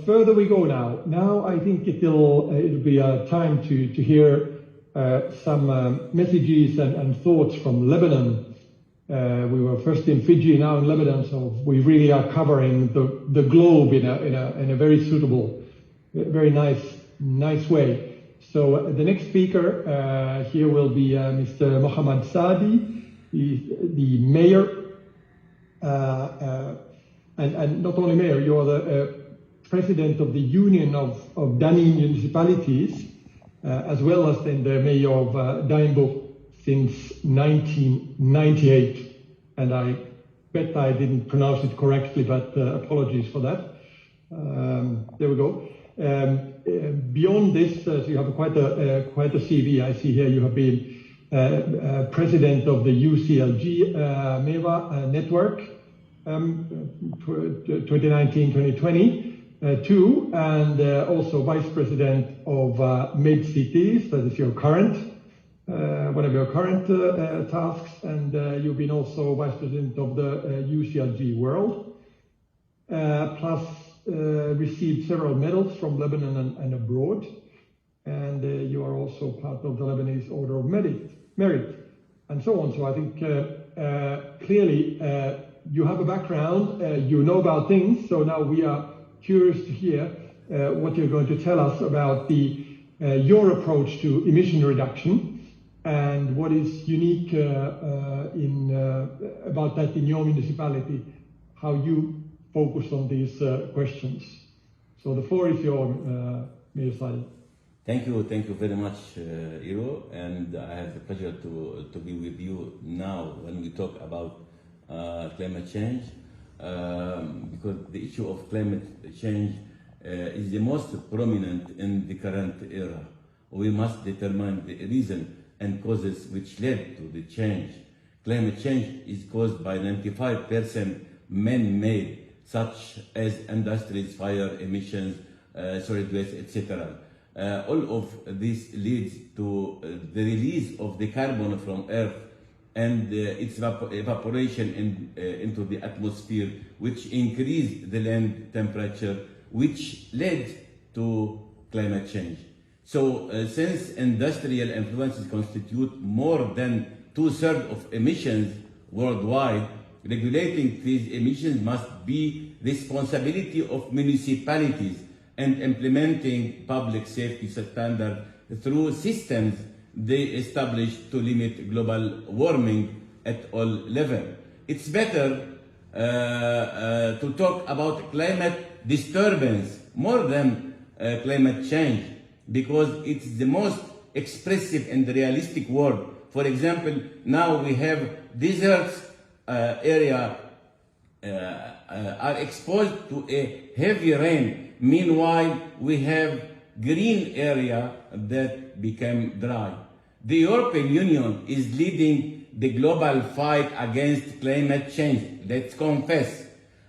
further we go now. Now I think it'll be time to hear some messages and thoughts from Lebanon. We were first in Fiji, now in Lebanon, so we really are covering the globe in a very suitable, very nice way. So the next speaker here will be Mr. Mohammed Saadi, the mayor, and not only mayor, you're the president of the Union of Dani municipalities, as well as then the mayor of Daimbo since 1998. And I bet I didn't pronounce it correctly, but apologies for that. There we go. Beyond this, so you have quite a CV. I see here you have been president of the UCLG MEWA network, 2019-2020. Too, and also vice president of MedCities, that is your current, one of your current tasks, and you've been also vice president of the UCLG World, plus received several medals from Lebanon and abroad, and you are also part of the Lebanese Order of Merit, and so on. So I think clearly you have a background, you know about things, so now we are curious to hear what you're going to tell us about your approach to emission reduction and what is unique about that in your municipality, how you focus on these questions. So the floor is yours, Mayor Saadi. Thank you very much, Iro, and I have the pleasure to be with you now when we talk about climate change. Because the issue of climate change is the most prominent in the current era. We must determine the reason and causes which led to the change. Climate change is caused by 95% man-made, such as industries, fire, emissions, solid waste, etc. All of this leads to the release of the carbon from Earth and its evaporation into the atmosphere, which increased the land temperature, which led to climate change. So since industrial influences constitute more than 2/3 of emissions worldwide, regulating these emissions must be responsibility of municipalities and implementing public safety standards through systems they established to limit global warming at all levels. It's better to talk about climate disturbance more than climate change, because it's the most expressive and realistic word. For example, now we have deserts area are exposed to a heavy rain. Meanwhile, we have green area that became dry. The European Union is leading the global fight against climate change, let's confess,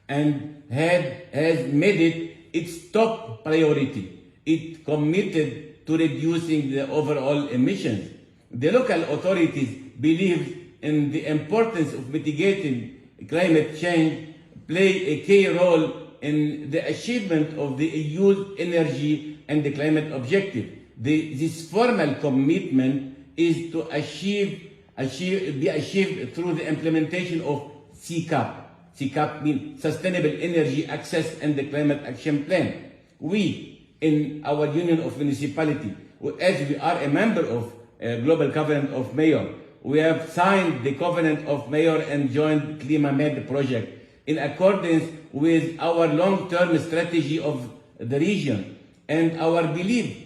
and has made it its top priority. It committed to reducing the overall emissions. The local authorities believe in the importance of mitigating climate change, play a key role in the achievement of the EU's energy and the climate objective. This formal commitment is to be achieved through the implementation of CCAP. CCAP means Sustainable Energy Access and the Climate Action Plan. We, in our Union of Municipality, as we are a member of Global Covenant of Mayor, we have signed the Covenant of Mayor and joined ClimaMed project in accordance with our long-term strategy of the region and our belief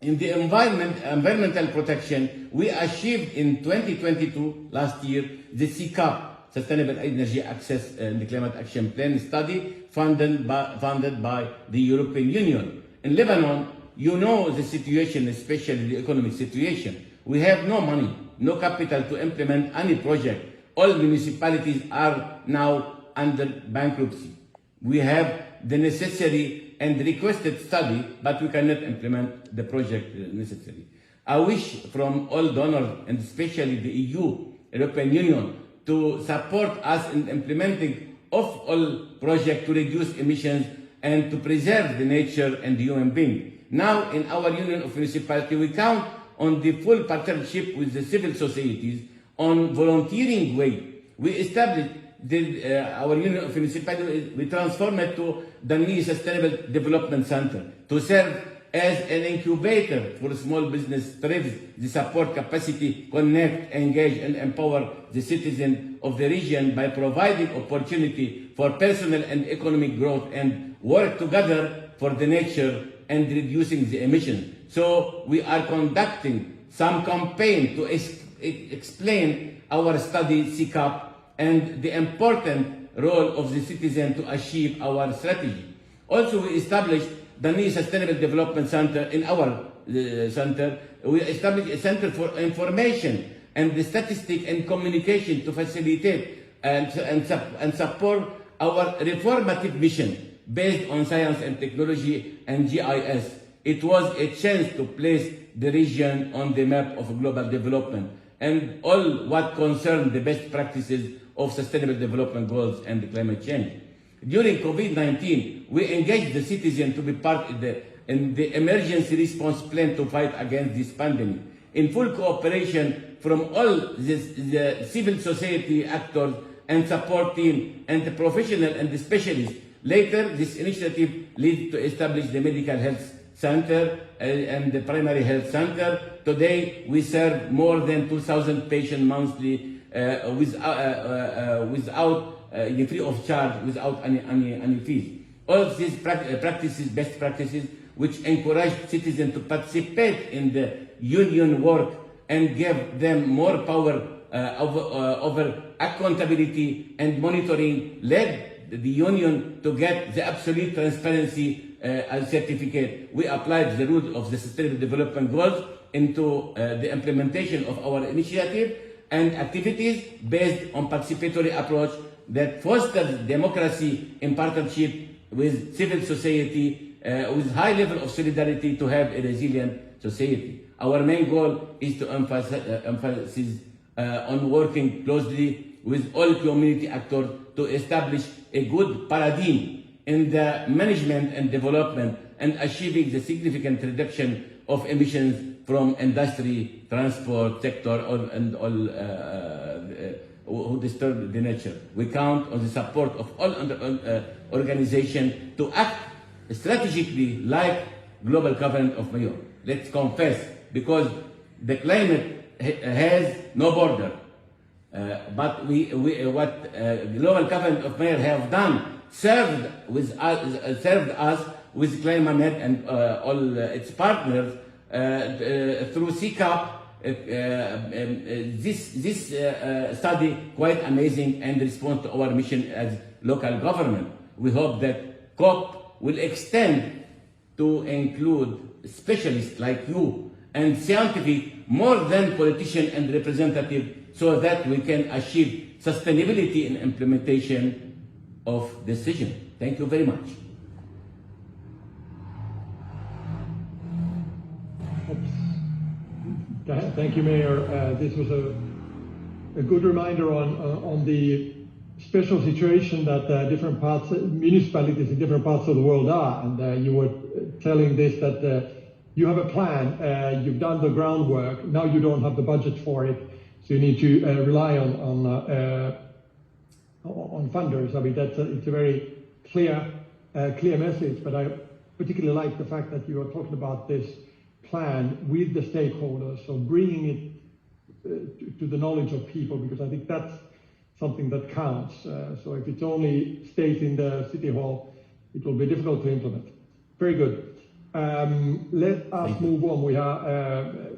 in the environmental protection. We achieved in 2022, last year, the CCAP, Sustainable Energy Access and the Climate Action Plan study funded by the European Union. In Lebanon, you know the situation, especially the economic situation. We have no money, no capital to implement any project. All municipalities are now under bankruptcy. We have the necessary and requested study, but we cannot implement the project necessary. I wish from all donors, and especially the EU, European Union, to support us in implementing of all projects to reduce emissions and to preserve the nature and the human being. Now, in our Union of Municipalities, we count on the full partnership with the civil societies on volunteering way. We established our Union of Municipalities, we transformed it to theضنية Sustainable Development Center to serve as an incubator for small business to raise the support capacity, connect, engage, and empower the citizens of the region by providing opportunity for personal and economic growth and work together for the nature and reducing the emissions. So we are conducting some campaign to explain our study CCAP and the important role of the citizen to achieve our strategy. Also, we established theضنية Sustainable Development Center in our center. We established a center for information and the statistic and communication to facilitate and support our reformative mission based on science and technology and GIS. It was a chance to place the region on the map of global development and all what concerned the best practices of sustainable development goals and the climate change. During COVID-19, we engaged the citizen to be part in the emergency response plan to fight against this pandemic, in full cooperation from all the civil society actors and support team and the professional and the specialists. Later, this initiative led to establish the Medical Health Center and the Primary Health Center. Today, we serve more than 2,000 patients monthly without free of charge, without any fees. All of these practices, best practices, which encourage citizens to participate in the union work and give them more power over accountability and monitoring, led the union to get the absolute transparency certificate. We applied the rules of the Sustainable Development Goals into the implementation of our initiative and activities based on participatory approach that fosters democracy in partnership with civil society with high level of solidarity to have a resilient society. Our main goal is to emphasize on working closely with all community actors to establish a good paradigm in the management and development and achieving the significant reduction of emissions from industry, transport sector, and all who disturb the nature. We count on the support of all organizations to act strategically like Global Covenant of Mayors. Let's confess, because the climate has no border. But what Global Covenant of Mayors have done served us with Climate and all its partners through CCAP. This study quite amazing and response to our mission as local government. We hope that COP will extend to include specialists like you and scientific more than politician and representative, so that we can achieve sustainability in implementation of decision. Thank you very much. Thank you, Mayor. This was a good reminder on the special situation that different municipalities in different parts of the world are. And you were telling this that you have a plan, you've done the groundwork, now you don't have the budget for it, so you need to rely on funders. I mean, it's a very clear message, but I particularly like the fact that you are talking about this plan with the stakeholders, so bringing it to the knowledge of people, because I think that's something that counts. So if it only stays in the City Hall, it will be difficult to implement. Very good. Let us move on. We are